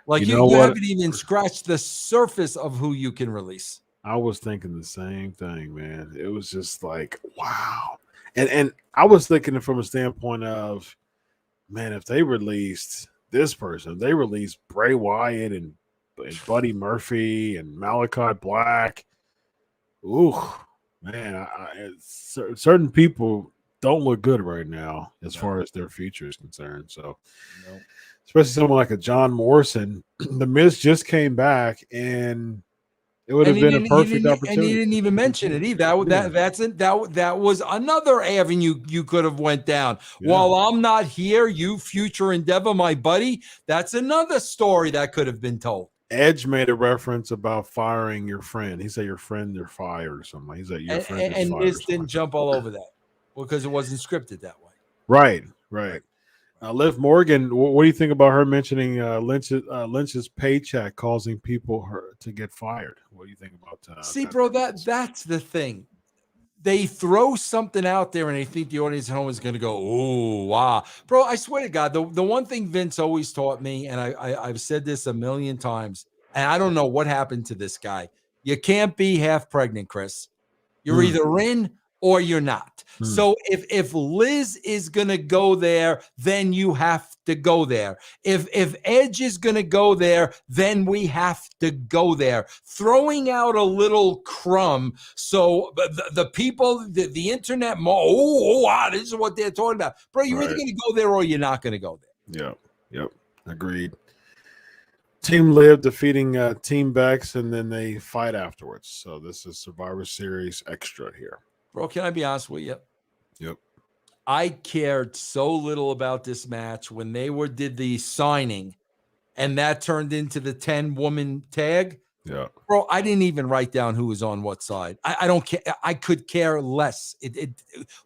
Speaker 2: Like you haven't even scratched the surface of who you can release.
Speaker 1: I was thinking the same thing, man. It was just like, wow. And I was thinking from a standpoint of, man, if they released this person, they released Bray Wyatt and Buddy Murphy and Malachi Black. Ooh, man, certain people don't look good right now as far as their future is concerned. So, especially someone like a John Morrison, the Miz just came back, and it would have been a perfect opportunity.
Speaker 2: And he didn't even mention it either. That was another avenue you could have went down. Yeah. While I'm not here, you future endeavor, my buddy. That's another story that could have been told.
Speaker 1: Edge made a reference about firing your friend. He said your friend they're fired or something. He said your friend is fired.
Speaker 2: And Miz didn't jump all over that because it wasn't scripted that way.
Speaker 1: Right. Liv Morgan, what do you think about her mentioning Lynch's paycheck causing people to get fired? What do you think about that?
Speaker 2: See, bro, that's the thing. They throw something out there and they think the audience at home is going to go, oh, wow. Bro, I swear to God, the one thing Vince always taught me, and I've said this a million times, and I don't know what happened to this guy. You can't be half pregnant, Chris. You're either in or you're not. So if Liz is going to go there, then you have to go there. If Edge is going to go there, then we have to go there. Throwing out a little crumb so the people, the internet, wow, this is what they're talking about. Bro, you're either going to go there or you're not going to go there.
Speaker 1: Yep. Agreed. Team Liv defeating Team Bex, and then they fight afterwards. So this is Survivor Series extra here.
Speaker 2: Bro, can I be honest with you?
Speaker 1: Yep.
Speaker 2: I cared so little about this match when they did the signing, and that turned into the 10-woman tag.
Speaker 1: Yeah.
Speaker 2: Bro, I didn't even write down who was on what side. I don't care. I could care less.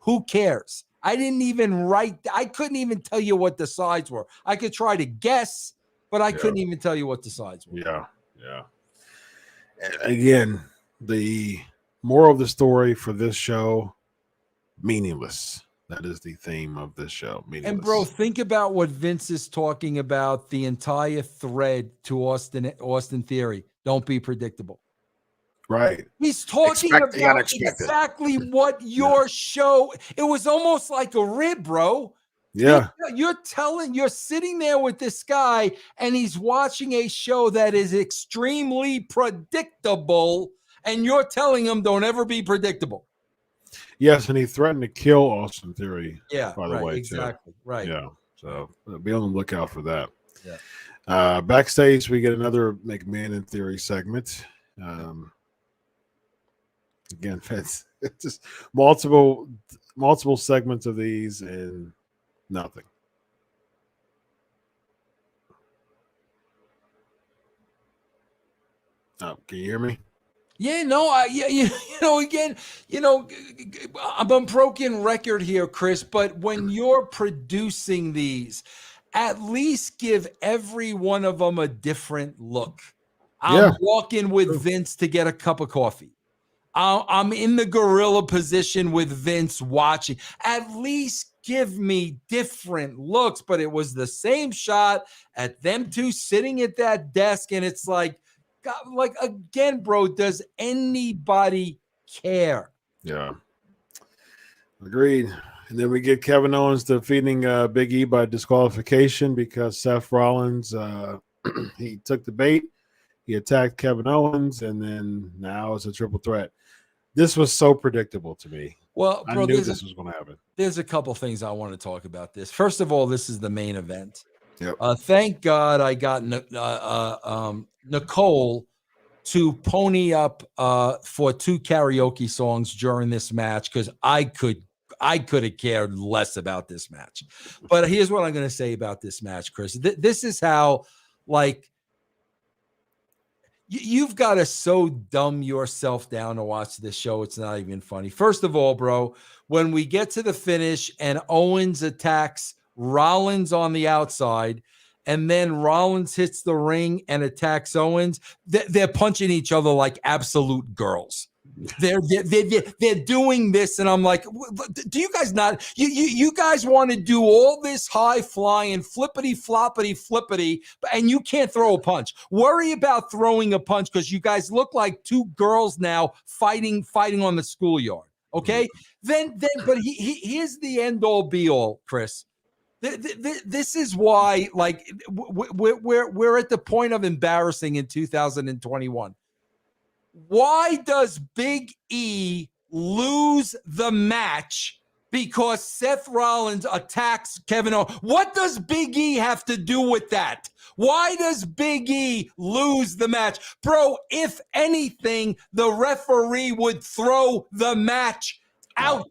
Speaker 2: Who cares? I didn't even write. I couldn't even tell you what the sides were. I could try to guess, but I couldn't even tell you what the sides were.
Speaker 1: Yeah. Yeah. Again, the moral of the story for this show, meaningless. That is the theme of this show. Meaningless.
Speaker 2: And bro, think about what Vince is talking about. The entire thread to Austin Theory. Don't be predictable.
Speaker 1: Right.
Speaker 2: He's talking about exactly what your show. It was almost like a rib, bro.
Speaker 1: Yeah.
Speaker 2: You're sitting there with this guy, and he's watching a show that is extremely predictable, and you're telling him don't ever be predictable.
Speaker 1: Yes, and he threatened to kill Austin Theory.
Speaker 2: Yeah,
Speaker 1: by the way,
Speaker 2: exactly.
Speaker 1: too.
Speaker 2: Right.
Speaker 1: Yeah. So be on the lookout for that.
Speaker 2: Yeah.
Speaker 1: Backstage, we get another McMahon and Theory segment. Again, it's just multiple segments of these and nothing. Oh, can you hear me?
Speaker 2: Yeah, no, again, I'm a broken record here, Chris, but when you're producing these, at least give every one of them a different look. I'm walking with Vince to get a cup of coffee. I'm in the gorilla position with Vince watching. At least give me different looks, but it was the same shot at them two sitting at that desk, and it's like, God, like again, bro, does anybody care?
Speaker 1: Yeah. Agreed. And then we get Kevin Owens defeating Big E by disqualification because Seth Rollins, he took the bait. He attacked Kevin Owens, and then now it's a triple threat. This was so predictable to me.
Speaker 2: Well, bro,
Speaker 1: I knew this was going to happen.
Speaker 2: There's a couple things I want to talk about this. First of all, this is the main event.
Speaker 1: Yep.
Speaker 2: Thank God I got Nicole to pony up for 2 karaoke songs during this match because I could have cared less about this match. But here's what I'm going to say about this match, Chris. This is how, like, you've got to so dumb yourself down to watch this show. It's not even funny. First of all, bro, when we get to the finish and Owens attacks Rollins on the outside, and then Rollins hits the ring and attacks Owens, they're punching each other like absolute girls. They're doing this, and I'm like, do you guys not? You guys want to do all this high flying flippity floppity, and you can't throw a punch. Worry about throwing a punch because you guys look like 2 girls now fighting on the schoolyard. Okay, then, but here's the end all be all, Chris. This is why, like, we're at the point of embarrassing in 2021. Why does Big E lose the match because Seth Rollins attacks Kevin Owens? What does Big E have to do with that? Why does Big E lose the match? Bro, if anything, the referee would throw the match out.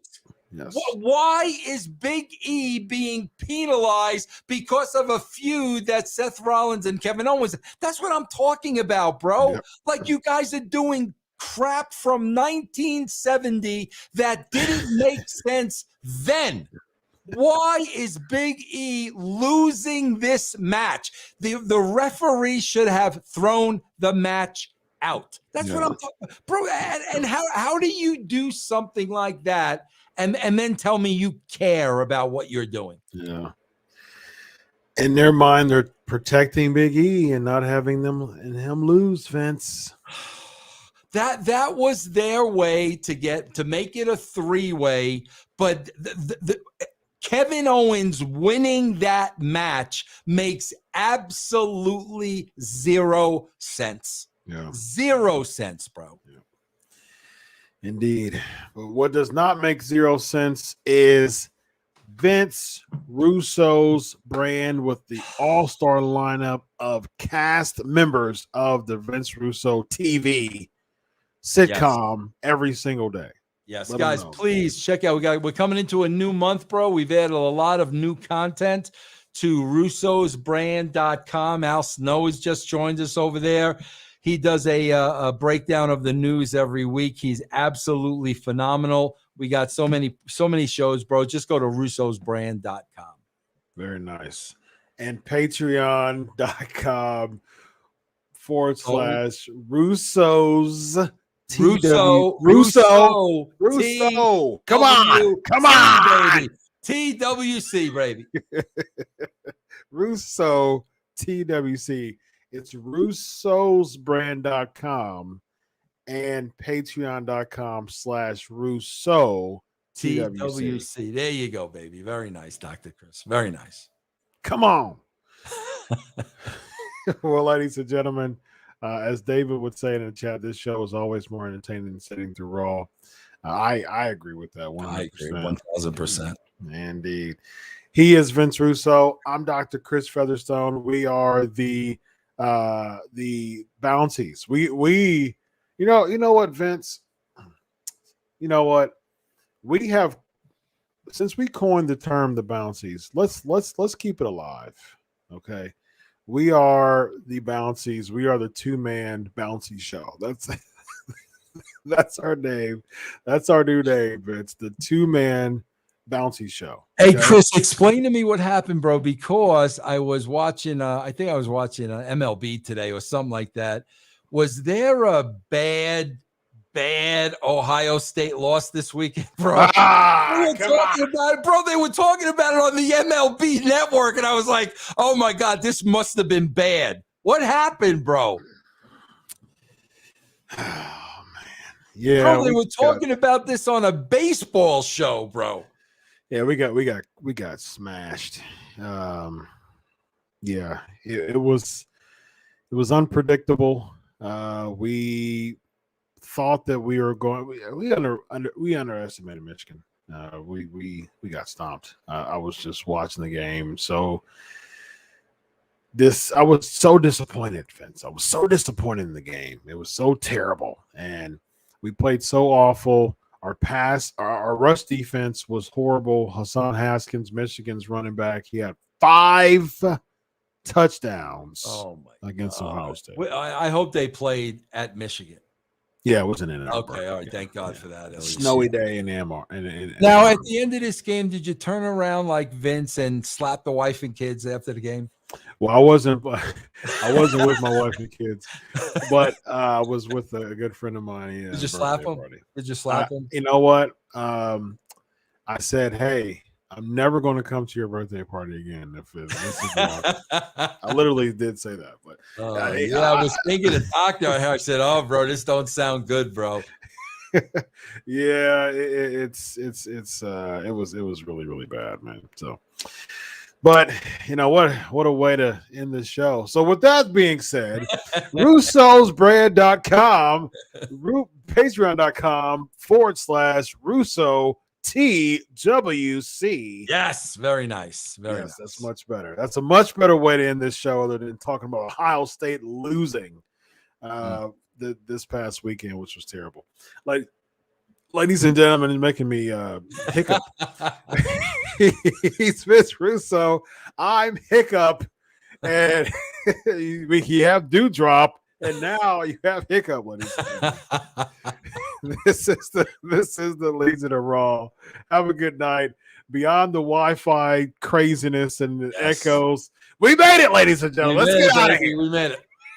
Speaker 1: Yes.
Speaker 2: Why is Big E being penalized because of a feud that Seth Rollins and Kevin Owens? That's what I'm talking about, bro.
Speaker 1: Yep.
Speaker 2: Like, you guys are doing crap from 1970 that didn't make sense then. Why is Big E losing this match? The referee should have thrown the match out. That's what I'm talking about. Bro, and how do you do something like that and then tell me you care about what you're doing?
Speaker 1: Yeah. In their mind, they're protecting Big E and not having him lose, Vince.
Speaker 2: That was their way to make it a 3-way, but the Kevin Owens winning that match makes absolutely 0 sense.
Speaker 1: Yeah.
Speaker 2: 0 sense, bro.
Speaker 1: Yeah. Indeed. But what does not make 0 sense is Vince Russo's brand with the all-star lineup of cast members of the Vince Russo TV sitcom every single day.
Speaker 2: Yes,
Speaker 1: Let 'em
Speaker 2: guys,
Speaker 1: know.
Speaker 2: please check out. We're coming into a new month, bro. We've added a lot of new content to russosbrand.com. Al Snow has just joined us over there. He does a breakdown of the news every week. He's absolutely phenomenal. We got so many shows, bro. Just go to russosbrand.com.
Speaker 1: Very nice. And patreon.com /Russo's Russo. Come on,
Speaker 2: baby. TWC, baby.
Speaker 1: Russo TWC. It's russosbrand.com and patreon.com /Russo
Speaker 2: TWC. There you go, baby. Very nice, Dr. Chris. Very nice.
Speaker 1: Come on. Well, ladies and gentlemen, as David would say in the chat, this show is always more entertaining than sitting through Raw. I agree with that 100%.
Speaker 2: I agree 1,000%.
Speaker 1: Indeed. He is Vince Russo. I'm Dr. Chris Featherstone. We are the bounties. We you know what, Vince? You know what? We have, since we coined the term the bouncies, let's keep it alive. Okay. We are the bouncies. We are the two-man bouncy show. That's our name. That's our new name. It's the two-man bouncy show.
Speaker 2: Hey, Chris, explain to me what happened, bro, because I was watching, I think I was watching MLB today or something like that. Was there a bad Ohio State loss this weekend, bro? They were talking about it, bro. They were talking about it on the MLB network, and I was like, oh, my God, this must have been bad. What happened, bro?
Speaker 1: Oh, man. Yeah.
Speaker 2: Bro, they were talking about this on a baseball show, bro.
Speaker 1: Yeah, we got smashed. Yeah, it was unpredictable. We thought that we were going. We underestimated Michigan. We got stomped. I was just watching the game, so I was so disappointed, Vince. I was so disappointed in the game. It was so terrible, and we played so awful. Our rush defense was horrible. Hassan Haskins, Michigan's running back, he had 5 touchdowns against Ohio State.
Speaker 2: I hope they played at Michigan.
Speaker 1: Yeah, it wasn't in Ann Arbor.
Speaker 2: Okay, all right. Thank God for that.
Speaker 1: Snowy day in Ann Arbor.
Speaker 2: Now, at the end of this game, did you turn around like Vince and slap the wife and kids after the game?
Speaker 1: Well, I wasn't with my wife and kids, but I was with a good friend of mine.
Speaker 2: Did you slap him? Did you slap him?
Speaker 1: You know what? I said, hey, I'm never going to come to your birthday party again. If this is I literally did say that, but
Speaker 2: I was thinking of doctor. I said, "Oh, bro, this don't sound good, bro."
Speaker 1: Yeah, it was really, really bad, man. So, but you know what a way to end this show. So with that being said, russosbrand.com, patreon.com /Russo TWC.
Speaker 2: Yes, very nice. Very nice.
Speaker 1: That's much better. That's a much better way to end this show other than talking about Ohio State losing this past weekend, which was terrible. Like, ladies and gentlemen, it's making me hiccup. He's Vince Russo. I'm Hiccup. And you have Dewdrop. And now you have Hiccup, ladies and gentlemen. This is the Legion of Raw. Have a good night. Beyond the Wi-Fi craziness and the echoes, we made it, ladies and gentlemen. Let's get out of here.
Speaker 2: We made it.